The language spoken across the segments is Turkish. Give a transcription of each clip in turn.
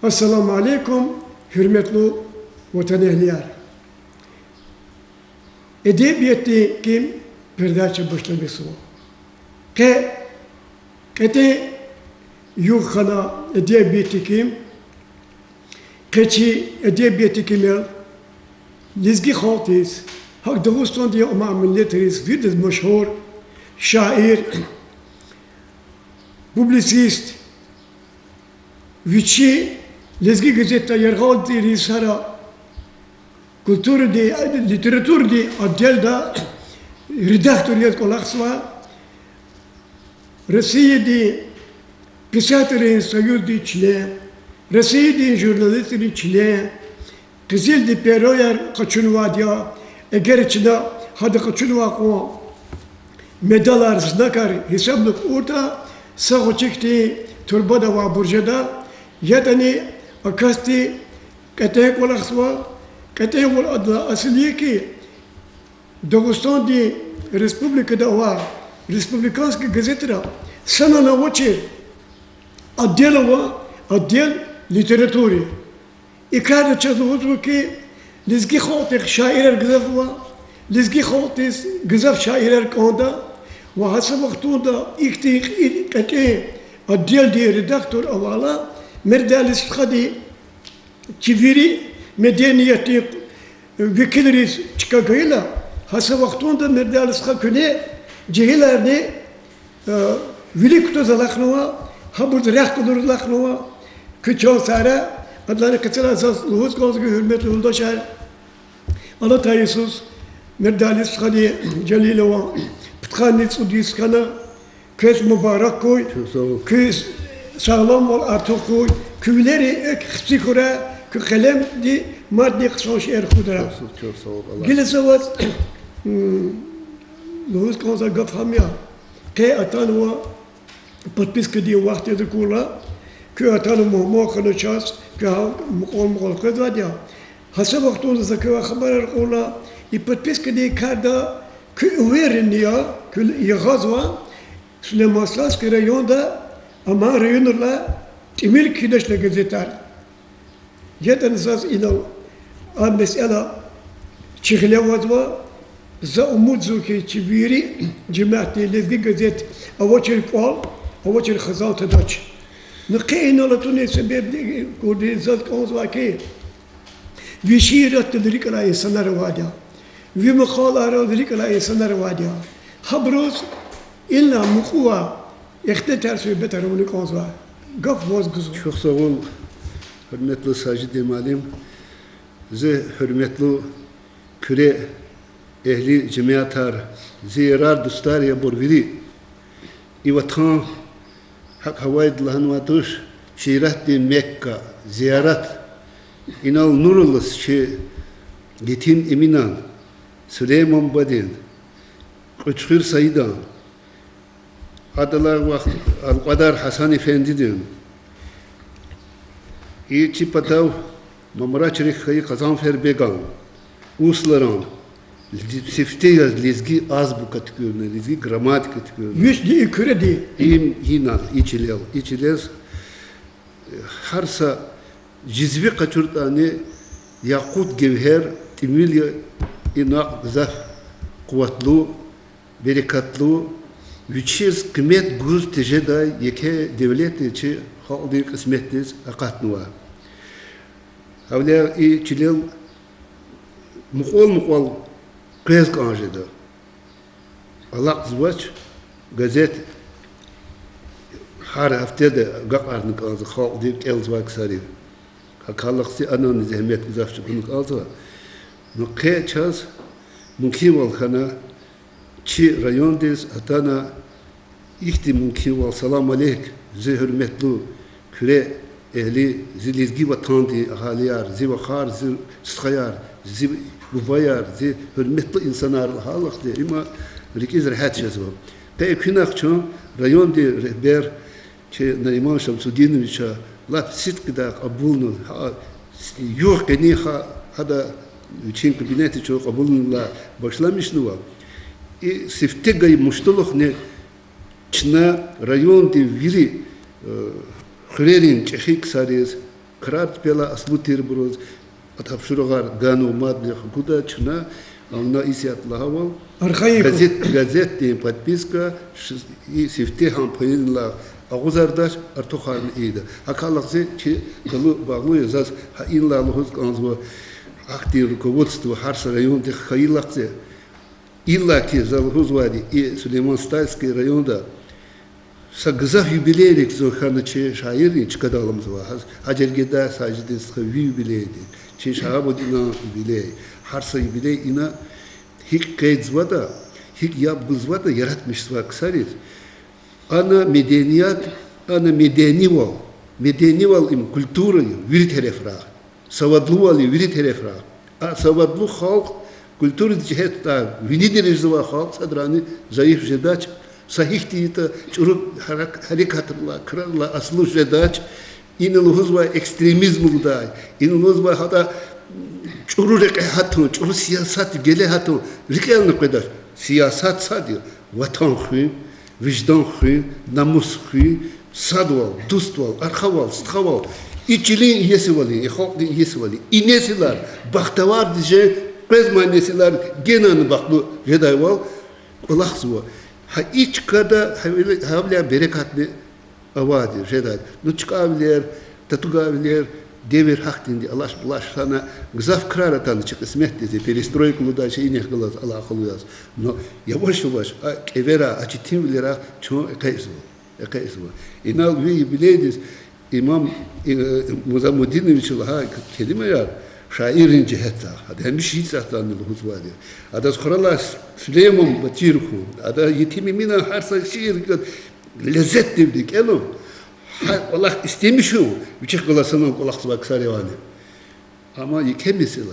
Esselamu Aleyküm, hürmetli vatan ehliler. Edebiyatı kim? Perdaçı başlaması o. Kete yukhana edebiyatı kim? Keçi edebiyatı kim? Lizgi khaltiz. Hak Dağıstan diye ama milletiriz. Virdiz meşhur şair, publisist, vici lezgi gazete yergal di risara kultur di literatur di adel da redaktoriyet kolaksva resiye di pisatrin sayur di çile resiye di jurnalistrin çile kızıl di peroyer kaçınva diya eğer içinde hadi kaçınva ko medalar znakar hesaplık orta sağ çıktı turbada ve burjada yatani akasti kate kolaksva kate wal adla asliye ki Dağıstan di Respublika'da var Respublikanski gazetera sana na voce adel var adel literaturi ikade çözüldü ki lizgi khaltik şairler gazaf var lizgi khaltis gazaf şairler konda ve hasab vaktunda ikti kate adel di redaktör avala merdalis khadi çiviri medeniyeti vekilleri çıkagayla hasa vaktunda merdalis khakune cehilerni vilikto zalaknova habur rehtolur laknova küçük sara adlarını kaçıran asas luhuz konusunda hürmetli uldaşar Allah tayyisuz merdalis khadi celilova pıtkanit sudis kana köz mübarek koy köz sağlam ol artık koy küvleri ek psikura kü kalem di maddi kısoş er kudra gilesavaz luhuz konusunda gafhamya ke atanwa подписка di vakti de kula kü atanı muhmu kılıças kü muqol qadadiya hasa vaktunda zakwa haber kula i подписка di kada kü uverniya kü yagazwa Süleymanslaski rayonda ama rayonla timil kideşle gazetar yeten esas ina a mesela çiğlevazva za umut zuki çiviri cemaati lezgi gazet avaçır pal avaçır khazal tadaç nqin ola tuni sebep kurdi zat konzva ki vişirat tedrik ala insanlar vadiya ve maqalar tedrik ala insanlar vadiya habroz illa mukuva ikhtitar şu beter onu konzva gaf voz güzel. Çok sağ ol hürmetli Sacid Emalim ze hürmetli küre ehli cemiyatar ziyarar dostlar ya borvili i vatan hak havaid lahanwatuş şirat di Mekka ziyaret inal nurulus şi Getin Eminan Süleyman Badin Uçhir Sayıdan Adalar vakt Al-Qadar Hasan Efendi'din İçi patav Mamra Çerikhayi Kazanfer Began Uslaran Sifte yaz lezgi az bu kategorine lezgi gramatik kategorine Yüz di küre di hinan içilev harsa cizvi kaçurtani yakut gevher timil inak zaf kuvvetlu berekatlu Vüçiz kıymet guz teceda yeke devlet içi halde kısmetliz akatnuva. Havla çilev muqol kız kanjeda. Allah zvaç gazet her haftada gaqarını kanzı halde kelzvak sari. Hakallıqsi anan zahmet zafçı bunu kanzı. Nuqe çaz mümkün ol kana Çi rayondayız, atana ihti mümkün ol, salam aleyk, zi hürmetli, küre ehli, zi lizgi vatandı, ahaliyar, zi vakar, zi sıtkayar, zi bubayar, zi hürmetli insanlar, halaklı, ima rikiz rahat yazıvam. Pe künakçı, rayonda rehber, çi Naiman Şamsuddinoviç'a, lap sitkida kabulnu, yok geni hada için kabineti çok kabulnula başlamışnı var. Сифтегай муштолох не чна район де вири хрерин чехик сарез крат пела аслутир броз атапшургар гану мадли куда чна она исят лавал Архаику. газет тем подписка и сифтехам поинла агузардаш артухарн ида акалакзе чи калу баглу язас инла лохус канзва актив руководство Харса район тех хаилакзе илла ки залхузвади и Сулейман Стальский район да сагзав юбилейник зохана че шаирни чкадалам зва аджергеда саjdis юбилей че шабудина юбилей Харса юбилей ина хик кейдзвада хик ябгузвада яратмишсва ксарит ana medeniyet, ana medenival im kulturayı viri terefra, savadluvalı viri terefra. Savadlu halk kültür cihetta vini derecede halk sadrani zayıf jedaç, sahih diyete çuruk harekatla, kralla aslı jedaç, inanılmaz var ekstremizm da, inanılmaz var hatta çuru rekatın, çuru siyaset gele hatın, rikelne kadar siyaset sadır, vatan huy. Vicdan huy, namus huy, sadval, dustval, arxaval, stxaval, içiliğin iyesi vali, halkın iyesi vali, inesiler, baktavar diye, bezmanesiler, genanı baklı jedayval, olakzıva. Ha iç kada, havliya berekatli avadi, jeday. Nuçkavliyer, tatugavliyer, devir hak dindi, Allah sana gzaf kraratan çık ismet dedi, perestroykulu da şey inek kılaz, Allah kılıyaz. No, yavaş yavaş, evera, açıtım bilera, çoğu ekayızı. İnal vi bileydiz, İmam Muzammudinoviç Allah'a kelime yar, şairin cihetta, hem bir şey sahtanılı huzvadi. Adas kurala Süleyman Batirku, ada yetimi mina harsa şiir, lezzet devdik, elom. Allah istemiş o. Birçok kolasının kolaksı baksar yani. Ama yıkemesi yok.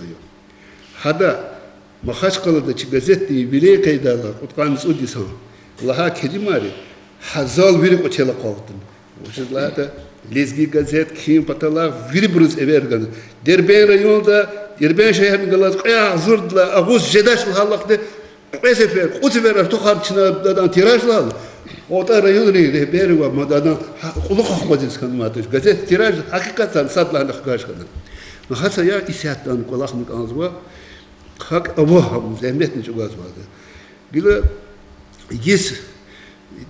Hada mahaç kalıda çi gazetteyi bile kaydarlar. Utkanız o disan. Allah'a kelimari. Hazal viri koçela kalktın. O şeyler de lezgi gazet kim patalar viri buruz everganı. Derben rayonda Derben şehrin galaz kaya zurdla ağuz jedaşlı halakta. Besefer, kutuver artukar çınardan tirajla. Oda rayon rehberi var madadan kulak akmacız kanımatır. Gazet tiraj hakikaten satlandık karşıdan. Mahasa ya isiyattan kulaklık anzva hak avaham zahmet ne çok az vardı. Bile yes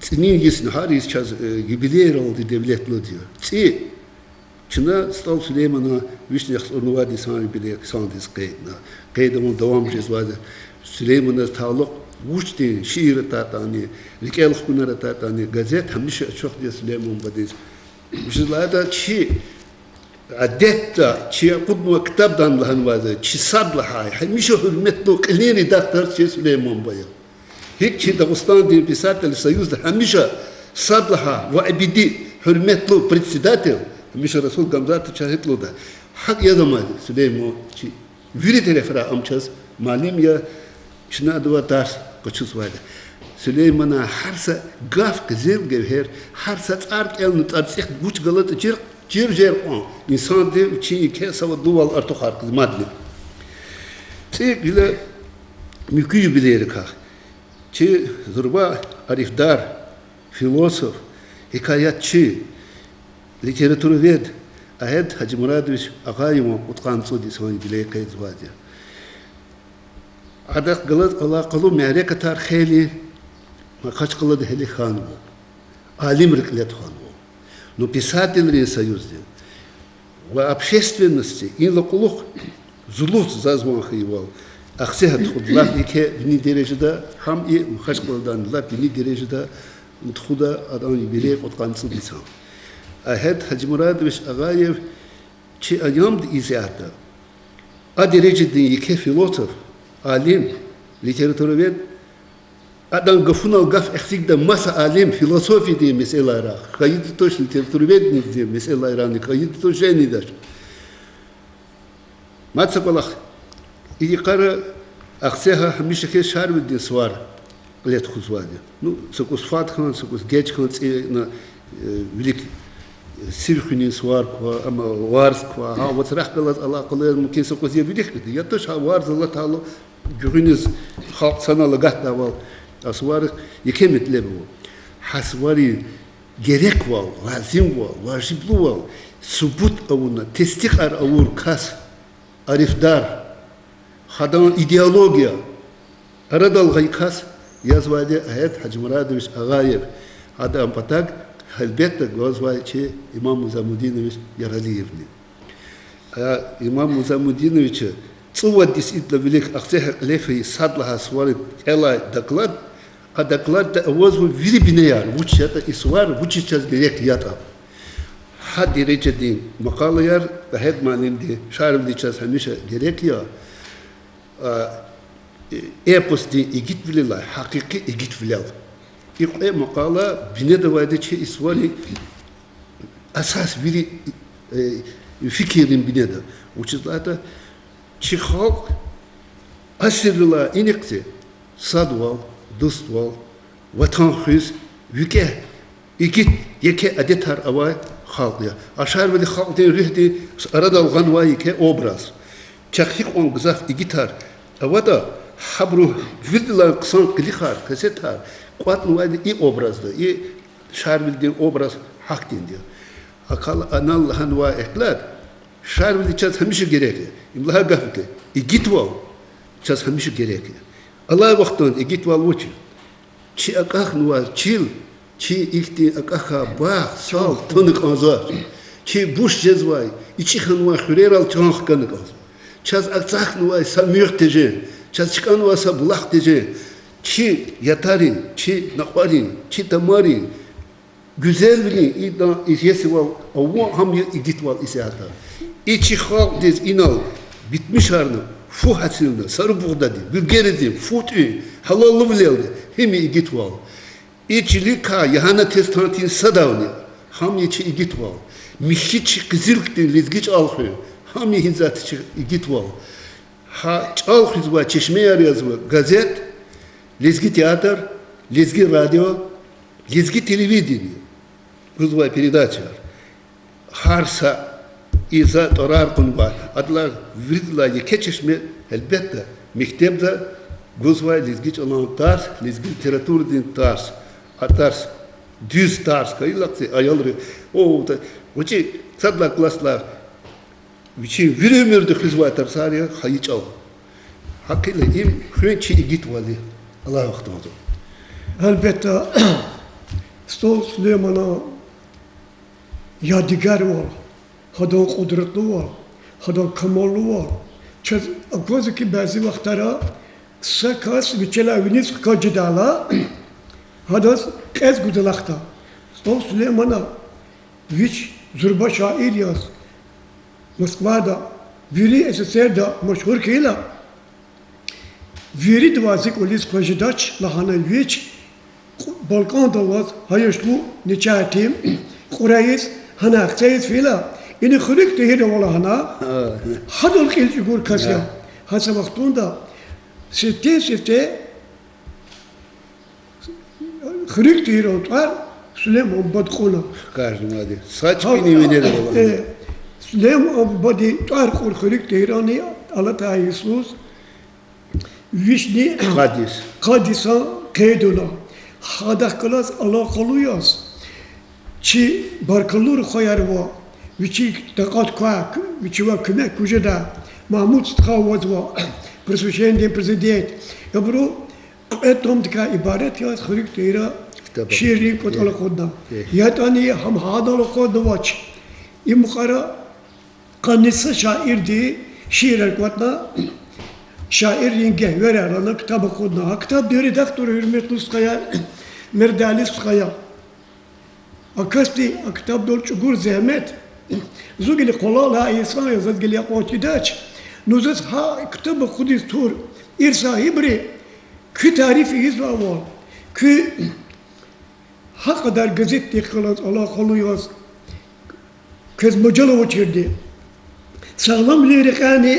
tsinin yes haris çaz jubileer oldu devletli diyor. Tsi Çına Stal Süleyman'a vişniyaks ornuvadi sana jubileer sandis kaydına. Kaydımın devam edeceğiz vardı. Süleyman'a taluk Вучти шиир татани, рикел хунара татани, газет хамиша чох дия Сулейман бадис. Мишлада чи адетта чи кудну китабдан лахан ваза, чи садлахай, хамиша хурметлу килин редактор чи Сулейман бая. Хик чи Дагестан ди писатель союзда хамиша садлаха ва абиди хурметлу председатель, хамиша Расул Гамзат чахитлу да. Хак язамад Сулейман чи вири терефра амчас малим я Çına dua ders koçuz vardı. Süleyman'a harsa gaf güzel gevher, harsa tsart elini tatsih güç galatı çir on. İnsan de çi ke sava duval artık harkız madli. Çi bile mükü bileri ka. Çi zurba arifdar, filosof, hikayatçı, literatürved, Ahad Hacı Muradoviç Ağayım'a utkan sudi soni bile kayız vardı. Adak gılız alakalı mehre katar kheli kaç kılıdı heli khan bu. Alim riklet khan bu. Но писательный союз в общественности и локулух зулус зазвонхивал. Ахсехат худлах ике бини дережеде хам и хашкалдан лап бини дережеде худа адан билек отқансы дисан. Ахад Хажы Мурадович Агаев чи аям изята. А derecede ике философ alim, literatürved, adam gafuna gaf eksikde masa alim, filosofi diye meselelere, kayıt toş literatürved diye meselelere, kayıt toş nedir? Matsa kolak, iyi kara akseha hamisha ke şarvedi svar, let kuzvadi. Nu, sakus fathan, sakus geç kan, na velik sivkhini svar kwa, ama varz kwa, ha vatrah kalat alakalı mümkün sakus ya velik dedi. Ya toş ha varz Allah Teala Görünüz halk sana lagat daval asvar yekemet lebu hasvari gerek var, lazım var, vacipli var. Subut avuna, testik ar avur kas, arifdar, hadan ideologiya, aradalgay kas, yazvaydı ayet Hacı Muradoviç Ağayev, adam patak, elbette gozvay ki İmam Muzamuddinoviç Yaraliyevni. İmam Muzamuddinoviç'i цува действительно велик акцех лефи садла сварит элай доклад, а доклад да возу вирибинеяр, вуч это и свар, вуч сейчас директ ята. Хад дирече дин макалаяр, да хед манин ди шарм ди час хамиша директ я. Эпос ди игит вилила, хакики игит вилял. И макала бине давайде че и свари асас вири fikrin bineda. Uçuzlarda çıkak asırla inekti sadval, dostval, vatanhüz, yüke, ikit, yeke adetar avay halkya. Aşar veli halkten rühdi aradalgan vay yeke obraz. Çakik on gızaf igitar. Avada habru vildilan kısan kılihar, kasetar. Kuatlı vaydı i obrazdı. I şar vildiğin obraz hak diyor. Akal anallahan vay eklat. Şar veli çaz hamişe gerekli. İmlaha gafke. İgitval. Çaz hamişe gerekli. Allah vaktan İgitval vuçi. Çi akah nuva çil. Çi ihti akaha bağ, sal, tanık azar. Çi buş cezvay. İçi hanva hüreral çanık kanık azar. Çaz akzak nuva samiyok teje. Çaz çıkan nuva sabulak teje. Çi yatarin, çi nakvarin, çi tamarin. Güzel bilin, İdan isyesi var. Avva ham İgitval isyata. İçi halk dez inal bitmiş harını, fu hasilini, sarı buğdadı, gülgeridi, futu, halallı bileldi, hemi İgitval. İçili ka, yahana testantin sadavni, ham içi İgitval. Mişiç kızılkti, lizgiç alhı, ham hizatı İgitval. Ha çalhı zva, çeşme yarı zva, gazet, lizgi tiyatr, lizgi radyo, lizgi televideni, zva передача. Harsa İza torar kunba adlar vidla yekeçişme elbette mektepte gozvay lizgiç olan tars lizgi literatür din tars atars düz tars kayılakse ayalır o da uçi sadla klaslar uçi virümürdü hizva tarsarya hayıç al hakile im hünçi git vali Allah vaktimadı elbette Stol Süleyman'a yadigar var. Hadan kudretli var, hadan kamallı var. Akvazı ki bazı vaktlara sakas viçelaviniz kacıdala hadas ez gudalakta. Stol Süleyman'a viç zurba şair yaz. Moskva'da viri SSR'da meşhur kıyla viri dvazik olis kacıdaç lahana viç Balkan'da vaz hayışlu niçatim Kurayız hana akçayız fila İni xırık tehir olahana, hadol kilci gur kasya. Hasa vaktunda sefte xırık tehir otar Süleyman badkona. Karşım hadi. Saç bini veneri olan. Süleyman badi tar kur xırık tehirani Allah Yesus vişni Kadisa keyduna. Hadak klas Allah kaluyaz. Çi barkalur khoyar va. Vici daqat quac, vici va kümek kujada, Mahmud Travaz va, presuşendin prezident. Ya bro, etom dika ibaret ya xırık teyra şiiri kotala kodda. Ya tani ham hadal kodda vaç. İmukara kanisa şairdi, şiir kotna, şairin gehver arana kitabı kodna. Kitap bir redaktör hürmetli skaya, merdali skaya. Akasti kitap dol çugur zahmet. زوجي قلال هاي إسرائيل زاد قال لي أقوى داش نوزت ها كتب خدي ستور إرسا هبري كي تعريفي إسرائيل كي ها قدر جزيت خلاص الله خلو ياس كز مجلو وتشردي سلام لي رقاني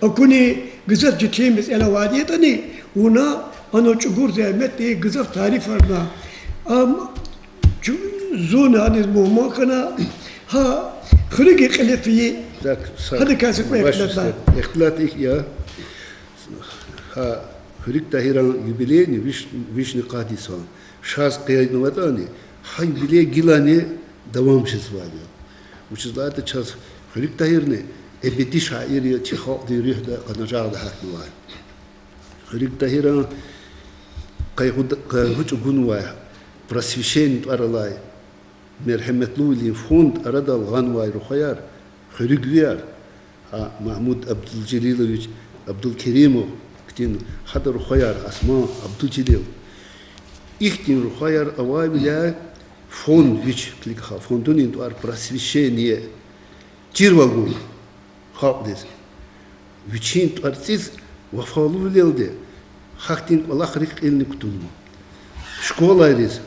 أكوني جزت جتيم بس أنا واديتني هنا أنا تشجور زعمت جزت تعريف أرنا زون هذا المهم كنا ha xırık iqlifiyi hadi kasık mı iqlatlar iqlat ya ha xırık tahiran yubileyni vişni qadisan şaz qiyadnuvatani hay bile gilani devamsız var ya. Uçuzlarda çaz Hürük Tahir'ne ebedi şair ya çiğ diyiriyor da kanacağı da haklı var. Hürük Tahir'ın kayhuç gün var. Просвещение аралай, мерхеметлули фонд арадал ганвай рухаяр, хрюгвяр, а Махмуд Абдул-Джалилович Абдул-Керимов, ктин хада рухаяр, Асма Абдул-Джалил. Ихтин рухаяр авай биля фонд вич кликха, фондунин туар просвещение, чирвалгу, хавдес. Вичин туар циз вафалу вилелде, хактин Аллах рик илни ктунму. Школа ирис,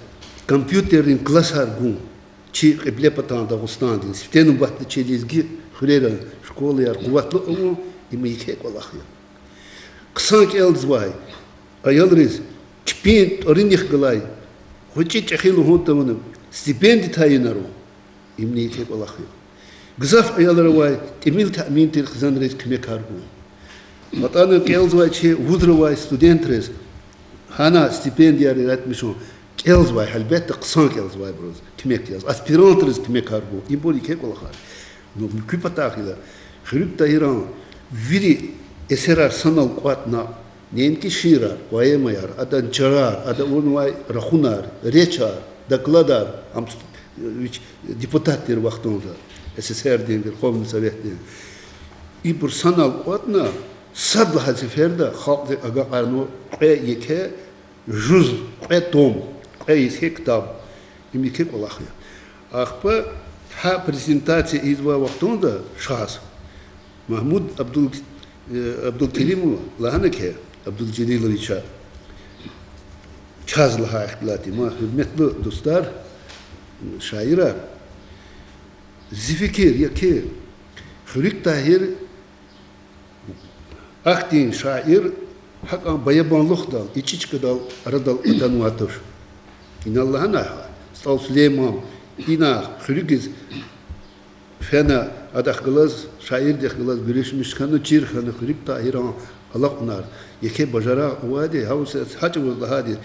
компьютерин классар гун, чи кибле патан Дагестандин, светену бахты челизги хуреран школы яр куватлы ому имейке колахы. Ксан келзвай, аялрис, чпин оринних галай, хочи чахилу хонтаманым, стипенди тайнару, имейке колахы. Гзаф аялравай, тимил таамин тир хзанрис кмекаргу. Матаны келзвай чи вудрвай студентрис, Hana stipendiya yaratmışım. Kelzvay halbette kısan kelzvay broz. Kimek yaz. Aspirantrız kimek harbu. İmboli kek olakar. No küpatakila. Hürük Tahir'ın viri eserar sanal kuatna. Nenki şirar, poemayar, adan çarar, adan onvay rahunar, reçar, dakladar. Am deputatlar vaxtında. SSR denir, Komün Sovet denir. İbur sanal kuatna sabla haziferda halk aga arno yeke juz tom ise kitab imike kolahya. Akpa ha prezentatsiya izva vaxtında şahs Mahmud Abdul-Kerimov lahanake Abdul-Jalilovicha çazlaha ihtilati ma hürmetli dostlar şairler zifikir yake Hürük Tahir Aktin şair hakan bayabanlık dal, içiçki dal, aradal atanvatır. İnallah'a naha. Stal Süleyman, ina hürükiz fena adak gılaz, şair dek gılaz, birleşmiş kanı çir kanı Hürük Tahir'an Allah unar. Yeke bajara uvadi, havuz haç vızda hadi.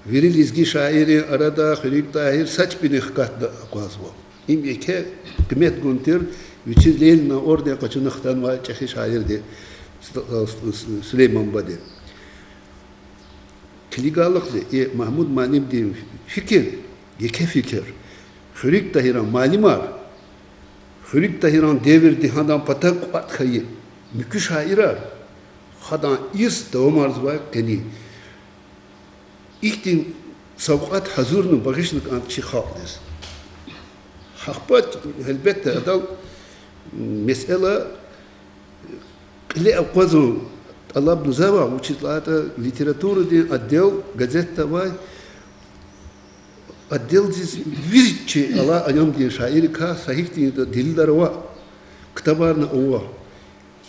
Viril izgi şairi arada Hürük Tahir saç bini hıkatda akvazva. İm yeke kımet guntir, viçiz leylina orada kaçınıktan var, çehi şair de. Süleyman Badi. Kiligalıklı Mahmud Malim diyeyim fikir, yeke fikir. Hürük Tahir'an malimar. Hürük Tahir'an devirdi hadan patak kuat kayı. Mükü şairar. Hadan is devam arz var deni. İhtin savkat hazırını bakışlık an çıkaklıs. Hakbat elbette adal mesele Li avqazun Allah bnuzava uçitlata literaturu din addel gazette vay addel diz virçi Allah ayam diye şairi ka sahih diye dildar va kitabarna ova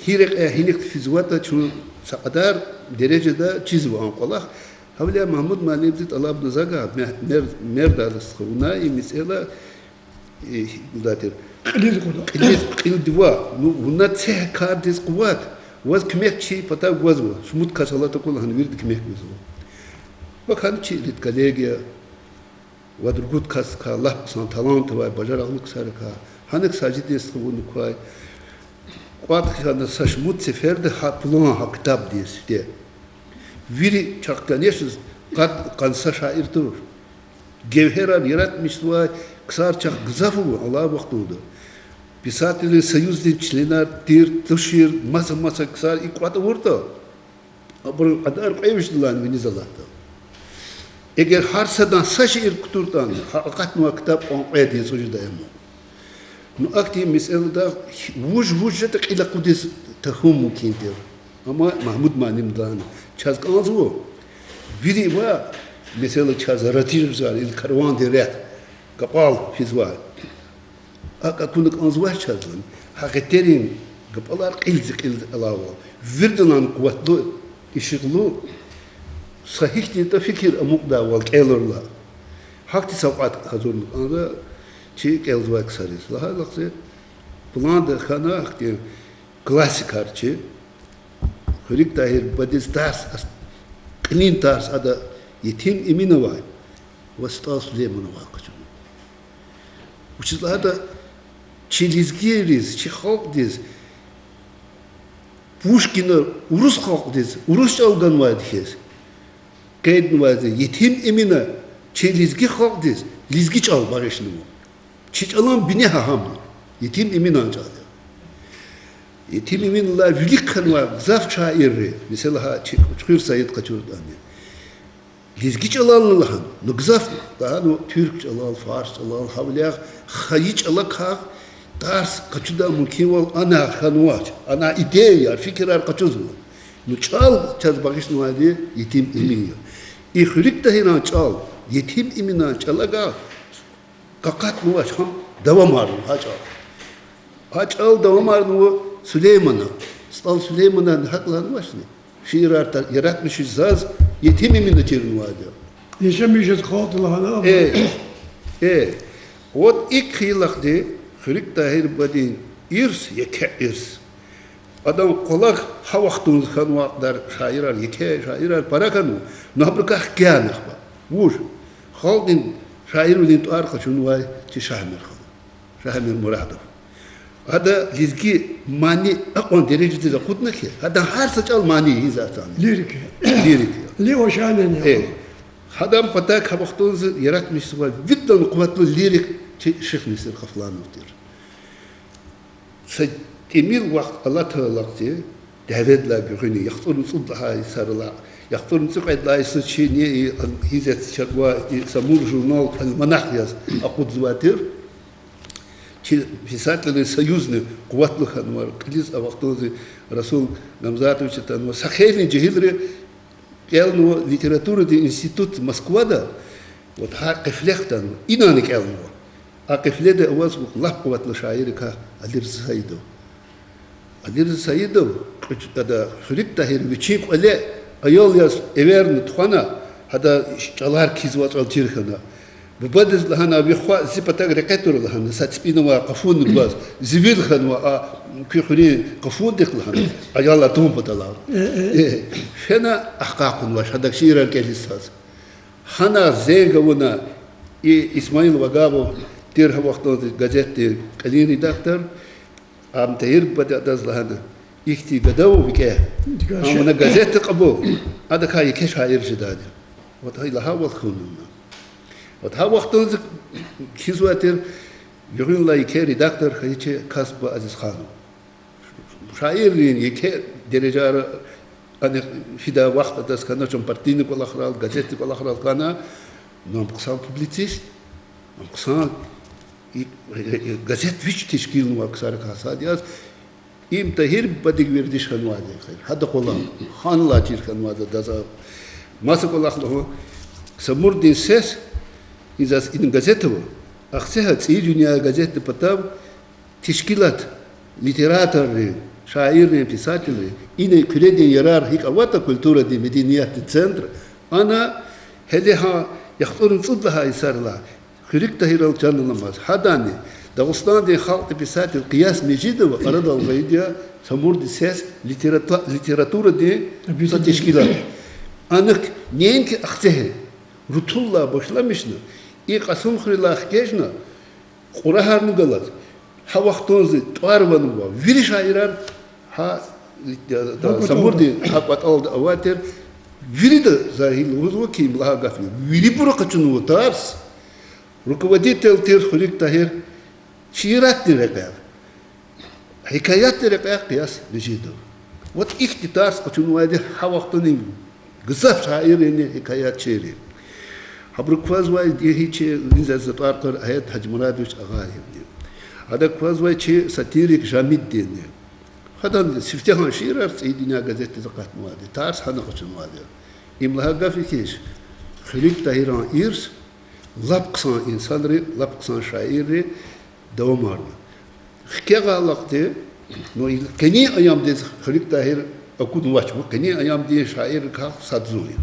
hirek hinek fizwata çun saqadar derecede çizva anqalaq havla Mahmud Malibzit Allah bnuzaga merdalis khuna mesela dater قل دوا نو تسه كار ديس قوات واز كميك شي بتا غوزو شموت كاسلا تقول هن ويرد كميك غوزو وكان شي ريت كاليجيا ودرغوت كاس كا الله سان تالانت واي بجارالك ساركا هنك ساجد ديس خون كواي قوات كان سشموت سفرد حبلون ها كتاب ديس دي ويري çaktanesiz kansa şair durur gevherar yaratmış var kısar çak gızafı Allah vaxtında Писатели союзный членар тир тушир маса ксар и квата вурта. Абр адар qayvishdilan Venezuelada. Eğer har sadan saşir kuturdan hakikat nu kitap on qaydi sojudayım. Nu akti meselada vujjat ila qudis tahum mumkindir. Ama Mahmud Manimdan çazqazı biri var mesela çazaratir zar il karvan diret kapal fizwa Aka kunuk anzvar çazlan. Hakikaten kapalar qilz alava. Virdinan kuvvetli işiqlu sahih diye fikir amukda wal kelorla. Hakti savqat hazırlık anda çi kelzvak saris. Laha laqse plan da khana hakti klasik harçı. Hürük Tahir badis ders qilin ders ada yetim emine var. وستال سليمان واقع وش هذا تشيليزجيريز تشي خالق ديز بوشكينا ورس خالق ديز ورس أوغان واحد خيز كيد نواد يتيم إمينا تشيليزجي خالق ديز ليزجي تشال بارش نمو تشيج ألام بنيها هم يتيم إمينا جال يتيم إمين الله فيك كانوا زاف شاعر مثلها تشخير سيد قشور داني ليزجي تشال الله نقزاف ده ترك تشال فارس تشال حوليا خيج الله كه درس قشودا ممكن أنا خنواج أنا إيديا فكرة قشوزنا نشال تشاز باقيش نوادي يتيم إمينا يخرج تهينا تشال يتيم إمينا تشالجا كقات نواج هم دوامار هاجال دوامار نو سليمانا ستال سليمانا نحقلا نواشني شيرار يرات مش زاز يتيم إمينا تيرنواجا يشمي جز خاط الله إيه وات إكخيلك دي خرج تهير بدين إرس إرس adam kolak ha vaxtımız xanvaqlar şairar yeke şairar parakanu nabrka xkiyanıq ba vur xalqin şair ulin tuar xşun vay ti şahmir şahmir muradov hada lizgi mani aqon derecede de qutna ki hada har saçal mani hizatan lirik li o şanen ya hadam patak ha vaxtımız yaratmış va viddan quvvatlı lirik şeyh misir qaflanıdır Emil وقت الله تعالى دهود لا بيخوني يختارون صدها يسارلا يختارون سقعد لا يسشيني هيزت شقوا سمور جورنال المناخ ياز أقود زواتير في ساعة اللي سيوزني قوات له خنوار كليز وقتوز رسول نمزاتو شتانو سخيلني جهيلري قالنو ليتراتورة دي انستيتوت مسكوا دا وتها قفلختانو إناني قالنو أقفلة ده أواز الله قوات لشاعرك أدير سيدو أدير سيدو هذا خريب تهير بيشيك ولا أيال ياس إيرن تخانا هذا شالار كيزوات الجيرخنا ببدز لهنا بيخوا زبتة ركتور لهنا ساتبينو وقفون الباز زبيل خنوا كيخوني قفون دخل لهنا أيال توم بتلار هنا أحقاق واش هذا شيء رجاليساس هنا زيغونا إسماعيل وقابو تيرها وقتنا غازيتي قليل ريداكتور عم تهير بدأ دزلهنا يكتي قدو بكاه أنا غازيتي قبو هذا كاي كيش هاير جدادي وتهي لها والخوننا وتها وقتنا كيزواتير يقول لا يكي ريداكتور خيتي كاسب عزيز خانو شاعرين يكي درجة أنا في دا وقت داس كنا جم بارتيني كل خرال غازيتي كل خرال كنا نام قصان بوبليتيست نام قصان غازيت فيش تشكيل نوع كسر كاسادياس إم تهير بديك ورديش خنوادي خير هذا كله خان لا تير خنوادي دازا ما سكول أخلوه سمور دين سيس إذا إن غازيته أخسها تسير دنيا غازيت بتاب تشكيلات ليتراتور شاعر بيساتل إن كردين يرار هيك أوتا كولتورا دي مدينيات السنتر أنا هلها يختارون صدها يسار لا خريج تهير الجنة نماز هذاني داغستان دي خلق بيسات القياس مجيدة وأرد الغيديا سمور دي سيس ليتراتورة دي تشكيلات أنك نينك أخته رطولة بشلمشنا إيه قسم خريلا خكيشنا قرها نقلت ها وقتون زي تواربان بوا ويري شاعران ها سمور دي ها قطال أواتر ويري دا زاهي لوزو كيم لها قفل ويري برقچنو تارس ركوبتي تير خريج تهير شيرات ترقى حكايات ترقى قياس نجيدو وات اختتارس قچنو هذه ها وقتون قصف شاعرين حكايات شيرين حبر كواز واي دي هيك نزل زطار قر آيات حج مرادوش أغاني هذا كواز واي شيء ساتيريك جامد دين هذا سفتها شيرار سيدنا غازيت زقات موادي تارس حنا قشن موادي إملاها قافي كيش خليك تهيران إيرس لبقصان إنسان ري لبقصان شاعر ري دوامارنا خكيغا لقتي نو كني أيام دي خليك تهير أكون واجب كني أيام دي شاعر كا صدزوي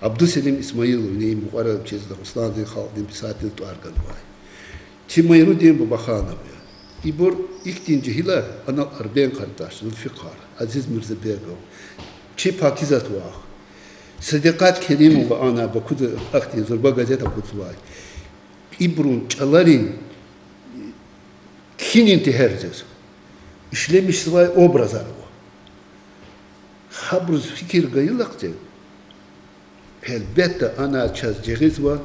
عبد السليم إسماعيل وني مقرر چیز داغستان دي خالق دي بساتل تو أركان واي تي مايرو دي ببخانة بيا إبور إكتين جهيلار أنا أربعين قرداش الفقار عزيز مرزا بيرغو تي باكيزات واخ Sadiqat Kerim ve ana bakuda akti zorba gazete kutsuay. İbrun çalarin kinin tehercez. İşlemiş svay obrazar bu. Habruz fikir gayılakçı. Elbette ana çaz cehiz var.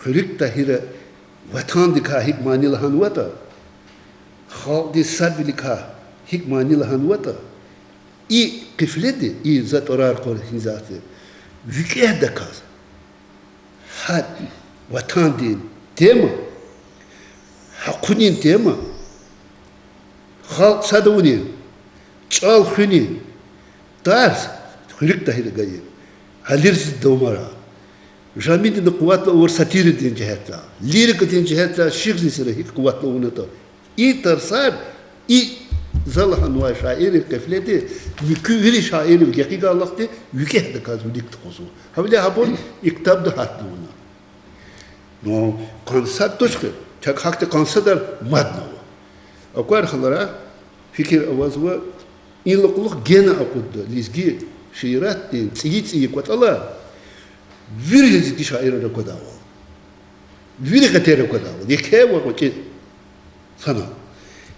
Hürük tahire vatan dika hikmani lahan vata. Haldi sadvilika hikmani lahan vata. İ kifledi, i zat orar kor hizatı. Vükeh de kaz. Had vatan din tema. Hakunin tema. Halk sadavuni. Çal hüni. Ders. Hürük tahire gayı. Halirsiz domara. Jamidin de kuvvetli olur satiri din cihetla. Lirik din cihetla şikhzi sire hiç kuvvetli unutu. İ tarsar, i zalhan ve şairi kefledi, müküviri şairi ve yakika Allah'tı, yükeh de kazı dikti kuzu. Havle habun iktab da hatlı ona. No, kansat tuşku. Çak hakta kansadar madna o. Akvar halara fikir avazı İnlıqlıq gene akuddu. Lizgi şiirat din, tsiyi kwatala. Viri lizgi şairi de kodav. Viri katere kodav. Yekhe wa koçi sana.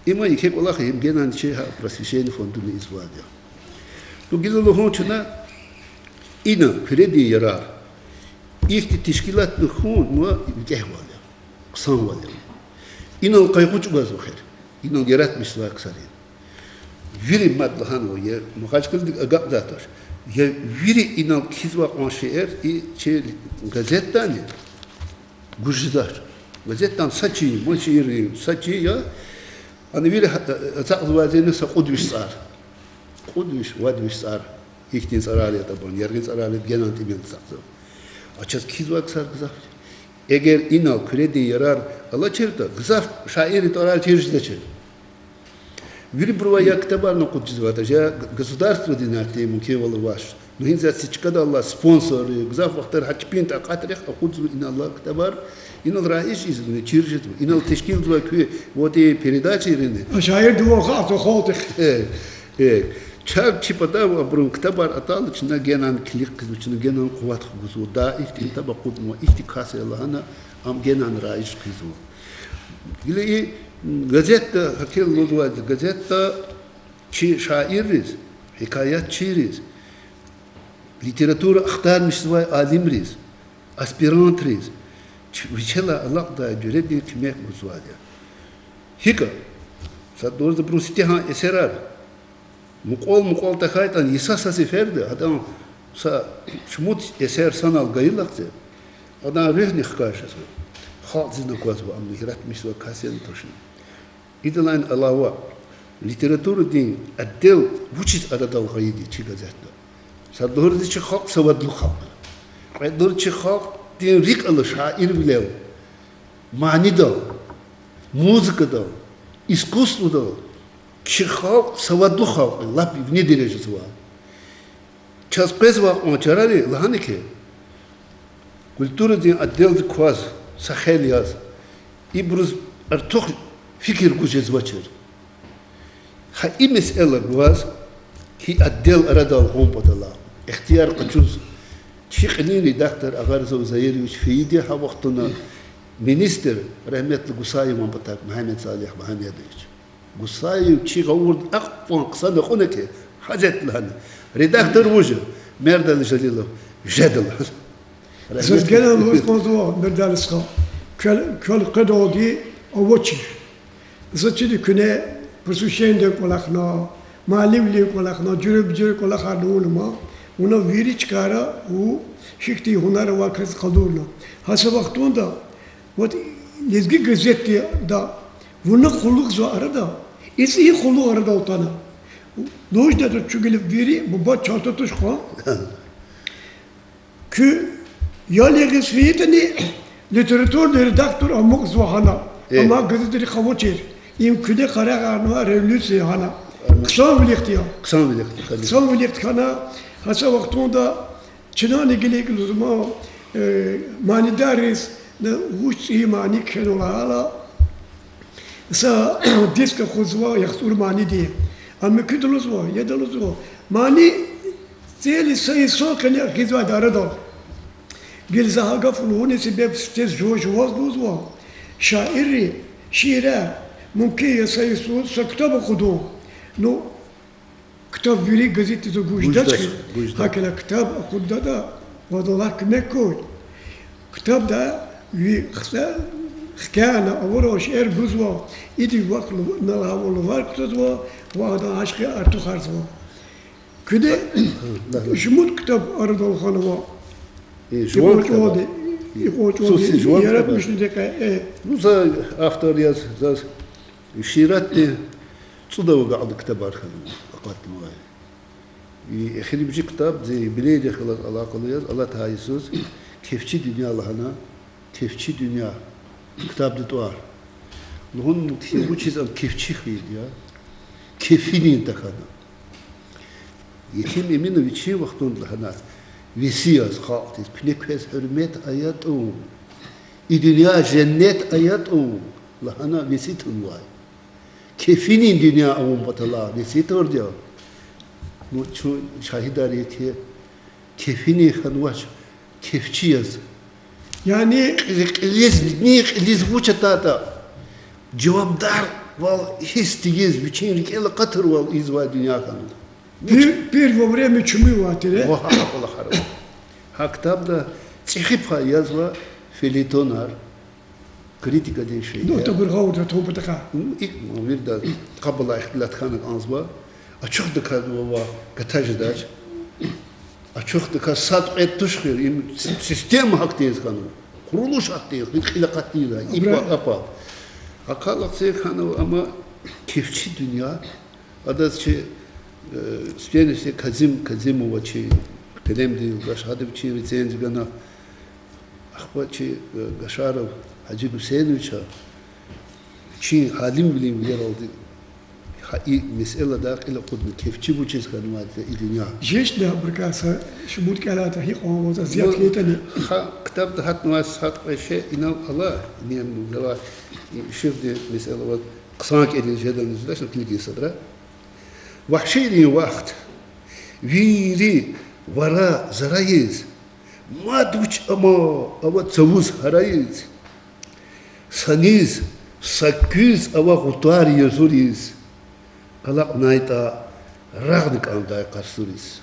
İma yekhe ola khayim genan çe ha prasvişeni fondunu izvadiya. Tu gizalı honçuna ina kredi yarar. İhti teşkilatlı hon mu gehvala. Kısan vala. İnal kaykuç gazı khair. İnal yaratmış var kısarı. Viri madlahan o ya mukaç kıldık agap datar. Ya viri inal kizva on şeer çe gazettan ya. Gujdar. Gazettan saçı, moşiri saçı ya. Hani viri ataq vazini sa qudviş sar. Qudviş vadviş sar. İhtin sarali taban yargın sarali genan tibil saqdı. Aças kizva kısar kızaf. Eğer inal kredi yarar Allah çerta kızaf şairi toral çerişde çer. Вири брова ктабарно куджизвата, я государство динарте мукевало ваш. Но инза сичкада Allah спонсоры, гзав вахтар хачпин та катрих акудзу ин Allah ктабар, инал раиш изне чиржет, инал тешкил два кве вот и передачи ирине. Şair duva xatı xaltık. Çak çipata brun ктабар атал чна генан клик чна генан куват хузу да ихтин таба кудмо ихтикас Allah'ına am genan raиш kızı. Gile gazette hakil lozvaz gazette çi şairiz, hikayatçıyız, literatura aktarmış vay alimriz, aspirantriz. Viçela Allah da göre bir kimek lozvaz. Hika, sad doğru bu sitihan eserar. Mukol takaytan yisasa seferdi. Adam sa şmut eser sanal gayılaktı. Adam rehni hikaşası. Halzina kwazwa am hiratmiş ve kasen toşun. İdlan alava literaturu din addel vuçit aradal gaydi çi gazette. Sador di çi halk savadlu halk. Qaydur çi halk din rik al şair bilev. Mani da, muzika da, iskustvo da. Çi halk savadlu halk. Lap ne derecesi var. Ças pezva on çarari lahane ki. Kultura din addel di kwaz. Sahel yaz. İbruz artık fikir gücüz vaçır. Ha mesele güvaz ki addel aradal hombadala. İhtiyar kaçuz. Çiğnin redaktör Agarzo Zayeriviç Feydi ha vaktuna minister rahmetli Gusayı Mambatak Mehmet Salih Muhammedoviç. Gusayı çiğavurd akpan kısa da koneke Hazretlan. Redaktör vucu Merdal Jalilov Jedel. Söz genel uzmanlığı merdaliska. Köl kadodi avaçı. Zaten küne prosuşende kolakna, malivli kolakna, cürüp kolakna olma. Ona veri çıkara o şikti hunar vakıf kadurna. Hasa vaktunda vat lezgi gazete da bunu kulluk zo arada. İyi kulluk arada otana. Doğuşta da çünkü veri bu bat çanta tuşka. Ki ya legisviyetini literatür redaktör amok zvahana. Ama gazeteli kavuşur. İmküde karaganwa revolüsyon hana. Kısa bilikti ya. Kısa bilikti kana. Hasa vaktunda çınani gelek lüzuma manidaris ne huç imani kenolala. Sa diska khuzwa yakhtur mani diye. Ama küdülüz var, yedülüz var. Mani زي sayısı kene hizmet aradı. Gilzaha gafluğunu sebep stes joş vazluz var. Şairi, şiire, mümkün sayısı kitap okudu. No, kitap veri gazetesi Gujdacı. Hakela kitap okudu da vadolar kime koy. Kitap da حكانا أوروش إير جزوا إدي وقت نلعب ولا وقت جزوا وهذا عشق أرتو خارزوا كده شموت كتاب أرض الخانوا جوان يقول يارب مش نديك نوزا أفتر ياز زاز شيرات تصدق وقعد كتاب أرخنا أقات معي يخلي بيجي كتاب زي بلاد يخلق علاقة ياز الله تعيسوس كيفشي دنيا لهنا كيفشي دنيا كتاب دتوار لهون bu çizim kefçi khid ya kefini takana yetim emin viçi vaxtun lahana visiyas khatis pnekes hürmet ayat o dünya cennet ayat o lahana visitun vay kefini dünya avun batala visitor diyor bu şahidariyeti kefini khanwaç kefçi yaz yani liz bu çatata cevapdar val histiyiz bütün rikele katır val izva dünya kanında. Bir во время чумы ватире. Allah haram. Ha kitabda çiğipa yazva filitonar kritika diye şey. No tabur gavda topataka. İlk muvirda qabla ihtilat kanık anzva açık dıka va katajdaç açık dıka sat et tuşkhir sistem haktiyiz kanı. Kuruluş haktiyiz, hilkat değil. İpa apa. Akalak şey kanı ama kefçi dünya adasçı Spjenesi Kazimova çi telemdi gaşadı çi recenzi gana ahba çi Gaşarov Hacı Hüseyinoviç çi halim bilim yer aldı. İyi mesele dakile kudmu kefçi bu çiz kanımatı dünya. Jeşne بركاسة شمود كلاتها هي قوة زيادة كيتني. Ha kitapta hat nuas hat şey inan Allah niye nula şifde mesele var kısak edileceğinden üzüleşen kilidi sadra. وحشيني وقت ويري ورا زرايز ما دوش أما تسوز هرايز سنيز سكيز أما غطار يزوريز قلق نايتا رغنك عن داي قرصوريز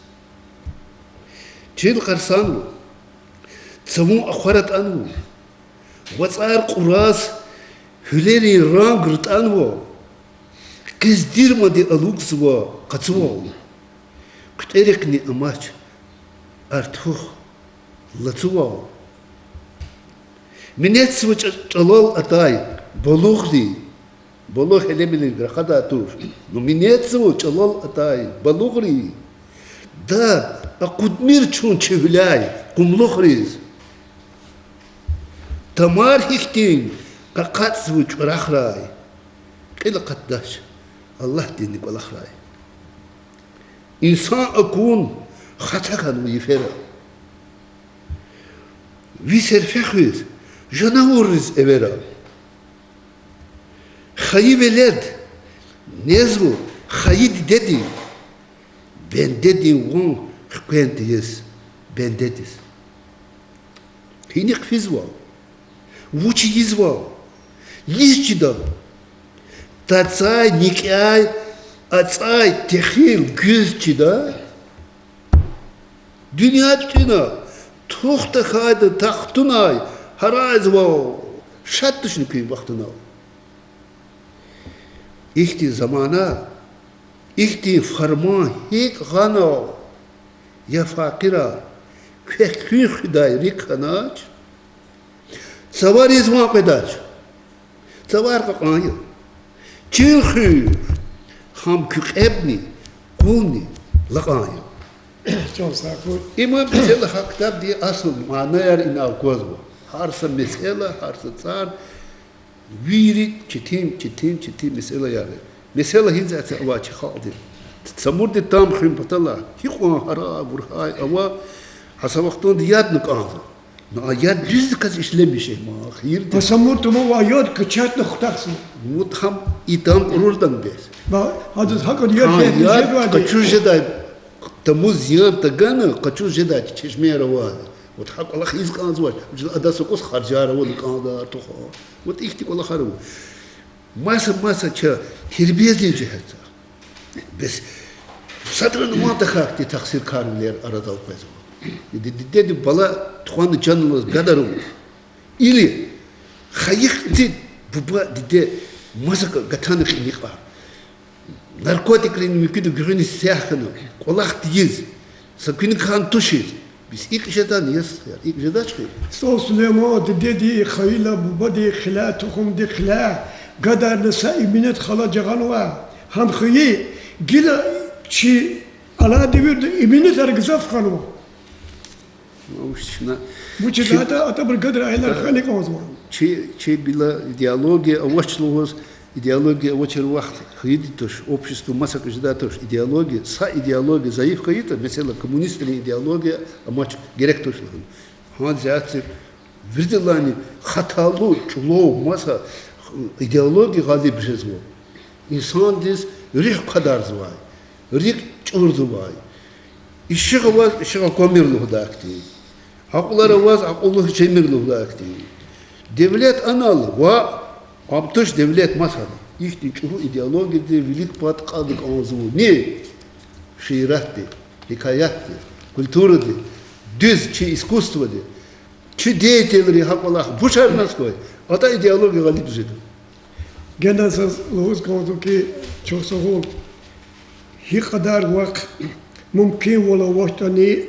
جيل قرصانو تسمو أخورت أنو وصار قراس هليري رانغرت أنو Kızdirmadı aluksuva kaçıva küterekni amaç artık latsuva minnet sıvıç çalal atay balıqdi balıq elemini graqada tur no minnet sıvıç çalal atay balıqri da akudmir çun çevlay kumluqriz tamar hiktin qaqat sıvıç raxray qila qaddaş Allah dinlik Allah ray. İnsan akun khatakan yifera. Vi serfekhis janavuriz evera. Khayi veled nezvu khayid dedi. Ben dedi won khwentis ben dedis. Hinik fizwa. Vuchi yizwa. Nisçida Тацай, никай, ацай, техил, güzçida. Dünya tüna, tuhta kaydı tahtunay, harazva, şat düşün kıyım vaktına. İhti zamana, ihti farma, hik gana, ya fakira, kekün hüday rikanaç, savar izma pedaç, savar kakayı. Çilxü, ham kük ebni, kulni, laqayı. Çok sağ ol. İma mesele haktab diye asıl manayar ina kozma. Harsa mesele, harsa tsar, viri çetin mesele yarı. Mesele hinzatı avaçı khaldi. Tsamur de tam khim patala. Hiqwa hara burhay ava hasa vaxtun diyad nıqandı. Ayat düz kaz işlemiş ma khir. Tasammur tumu ayat kıçat nıqtaksın. Mutham itam ururdan bes. Ba hadis hakın yer Kaçırıcı da тому зиян тагана качу жедать чешме равад. Вот хак Аллах из канзват. Адасо кос харжара вот канда тоха. Вот ихти кола хару. Маса ча тербиеде жехца. Бес садран мата хакти таксир кармлер арадал пезо. Диде бала тухан жанлы гадару. Или хайхти буба диде мазака гатаны хиниqa. Narkotiklerin mümkün görünüş siyahını, kolak diyiz. Sakın kan tuşu. Biz ilk şeyden yes, ilk şeyden çıkıyor. Sağ Süleyman dedi khayla bu dedi khilatuhum di khila kadar nisa iminet khalacagan var. Ham khiyi gila çi ala devirdi iminet argızaf kanı. Bu çizata ata bir kadar aylar khalik olsun. Çi bila ideoloji avaçlığı идеология очень вахт ходит тоже общество масса когда тоже идеология идеология заив ходит mesela коммунистная идеология а мач gerek тоже хан зяцы вирдилани хаталу чуло масса идеология галиб жезво инсан дис рих кадар звай рих чур звай ишига комирлу дакти акулара ваз акулу чемирлу дакти devlet analı va Abdüş devlet masada. İhti çuhu ideologiydi, vilik pat kaldık ağzımı. Ne? Şiirattı, hikayattı, kültürdü, düz çi iskuство'di. Çi deyeteleri hak Allah bu şartnaz koy. Ata ideologi galip düzedi. Gene siz Lohuz kaldı ki çok sağol. Hi kadar vak mümkün ola vaktani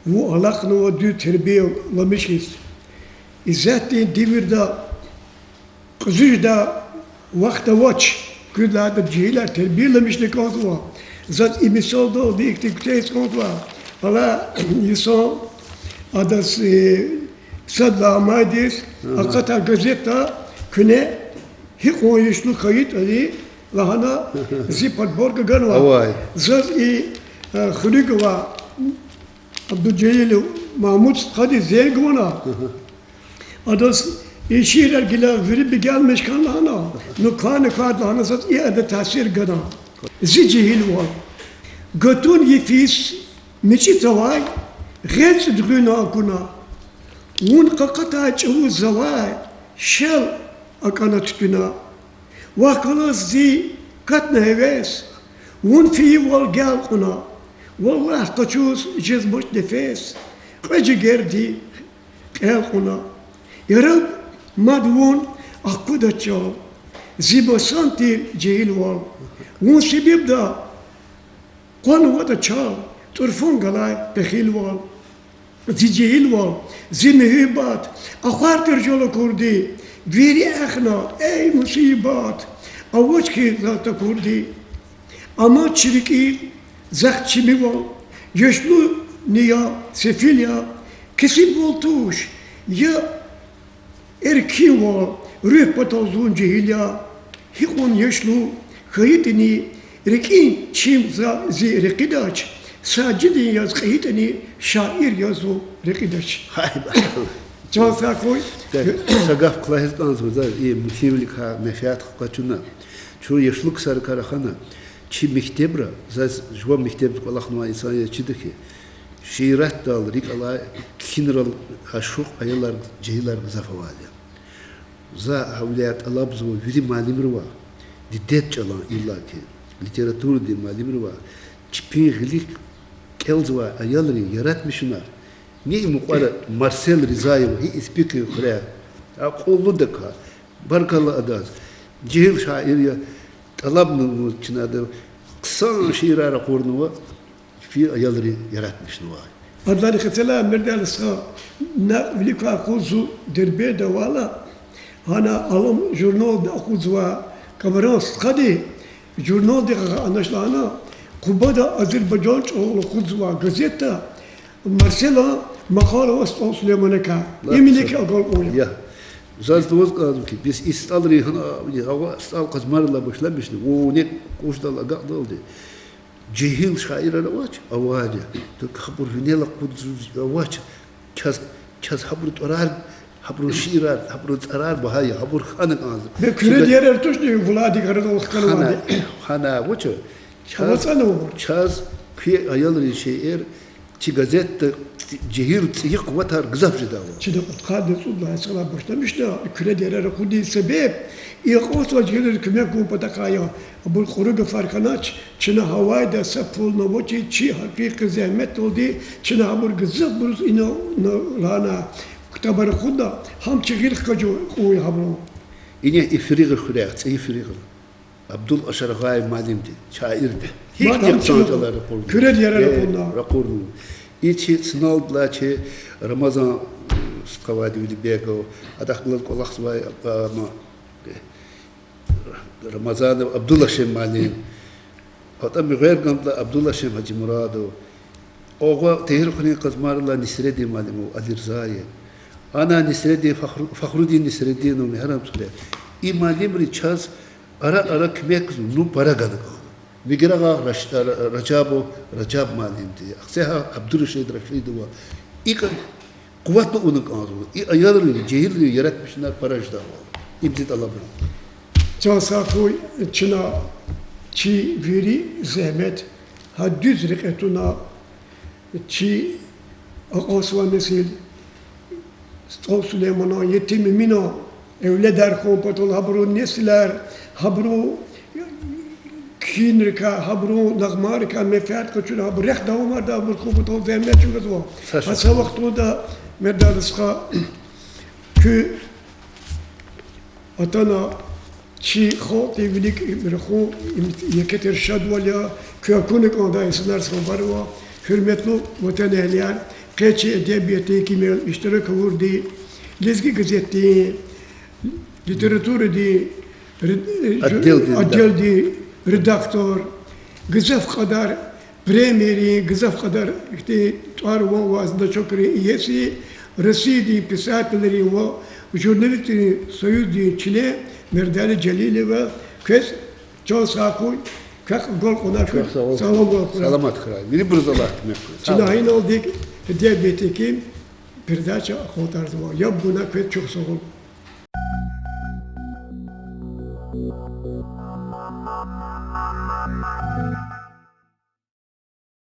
bu alakını ve dü terbiye lamışız. İzzettiğin devirde Kızıcda vakta vaç küllerde cihiler terbiyelemişti kontva. Zat imisol da bir iktikteyiz kontva. Hala insan adas sadla amadis akata gazeta küne hik oyuşlu kayıt ali lahana zipat borga ganva. Zat khulugwa Abdülcelil Mahmud Kadi Zergwana. Adas İşiler gila verip bir gelmiş kanlana, nukanı kadlana sat iyi adı tasir gana. Zicihil var. Götün yefis, miçi tavay, genç drüna akuna. Un kakata çuvu zavay, şel akana tütüna. Vakalas zi katna heves, un fiyi val gel kuna. Wallah kaçuz cezboş nefes, kacı gerdi, gel kuna. Yarab, madvun akkuda çal, ziba santir cehil var. Un sebep da konu vada çal, turfun galay pehil var. Zi cehil var, zi mühibbat, akhartir jolo kurdi, veri akhna, ey musibat, avuç ki zata kurdi. Ama çiriki, zakçimi var, yaşlı niya, sefil ya, kesip voltuş, ya erkin var, rühbat olsun cehilya, hikon yaşlı, kayıtini, rekin çim zi rekidaç, sacidin yaz kayıtini, şair yazı rekidaç. Hay bakalım. Çalsa koy. Sagaf klasdan sonra iyi mükemmelik ha mefiyat kaçına. Şu yaşlık sarı karahana, çi mektebra, zaz jwa mekteb Allah'ın insanı çiğdi ki, şiirat dal rik Allah kinral aşuq aylar cehilar zafavali. Za havliyat Allah bize viri malimri var. Diddet çalan illa ki literatür di malimri var. Çipin gilik kelz var ayalları yaratmışlar. Ne muqara Marcel Rizayev he speaker kure. Aqollu da ka. Barkallah adaz. Cehil şair ya talabın içinde kısa şiirara kurnuva fi ayalları yaratmışlar. Adları kıtala merdal sa na vilika kuzu derbe de wala hana alım jurnal da kuzwa kamerans kadi jurnal da anlaşlana kubada Azerbaycan oğlu kuzwa gazeta Marcela makale vastan Süleyman'a yeminik agal oya. Ya zazdoz kaldı ki biz istalri hava istal kazmarla başlamıştı. O ne koşdal agad oldu. Cehil şairler var. Avaca. Tık habur hünela kuduz avaç. Çaz habur torar habur şiirar habur tarar bahaya habur khanın ağzı. Ve küre diğer ertuş diyor Vladi karada olkanı vardı. Hana voço. Çaz Ki ayalır şey çi gazette cehir tsiyik vatar gızaf jidava. Çin'de kadı sulla sala başlamış da küre derere kudi sebep ilk olsa gelir küme kumpata kaya bu kurugu farkanaç Çin'e havayda sapul novoçi çi hakiki zahmet oldu Çin'e hamur gızaf buruz ino lana kutabar kuda ham çigil kacu uy hamur İne ifriğir hüreyat, ifriğir. Abdul Aşarafay malimdi, şairdi. Hiç Madem yapsancaları çin'e kurdu. küre derere kuda Rakurdu. İçi sınavdılar ki Ramazan skavadi vili bego, adaklık olaksvay ama Ramazan Abdullah Şem malim. Hatta bir gayr gamda Abdullah Şem Hacı Murado. Oğa tehir kuni kazmarla Nisredi malim o Ali Rıza'yı. Ana Nisredi Fahruddin Nisredi'nin onu haram söyle. İmalim riçaz ara kümek nu para galı. Vigraga Racab malimdi. Akseha Abdurreşid Raşid var. İlk kuvvetli onun ağzı. Ayarlı, cehilli yaratmışlar parajda var. İmzit alamıyor. Çasa koy Çin'e çi veri zahmet ha düz riketuna çi Osman nesil Stok Süleyman'a yetimi mina evleder kompatol habru nesiller habru kinrika habru nagmarika mefat kaçın habru rek davamar da habru kompatol zahmet çünkü o hasa vakti da merdalıska ki atana çi xo tevilik mirxo yeket irşad valya kökunik onda insanlar sanbarwa hürmetli vatan ehliyan keçi edebiyatı kimi iştirak vurdu lezgi gazeti literatürü di adil di redaktör gızaf kadar premieri gızaf kadar işte tarvan vazında çok iyisi residi pisatleri ve jurnalistleri soyuz Çile Merdali Celili ve kes çoğu sakuy kak gol konar sağlam gol konar. Salamat kıray. Biri bırzalar demek. Çile aynı olduk diyabetikim bir daha çok kotardı var. Ya buna kes çok sağlam.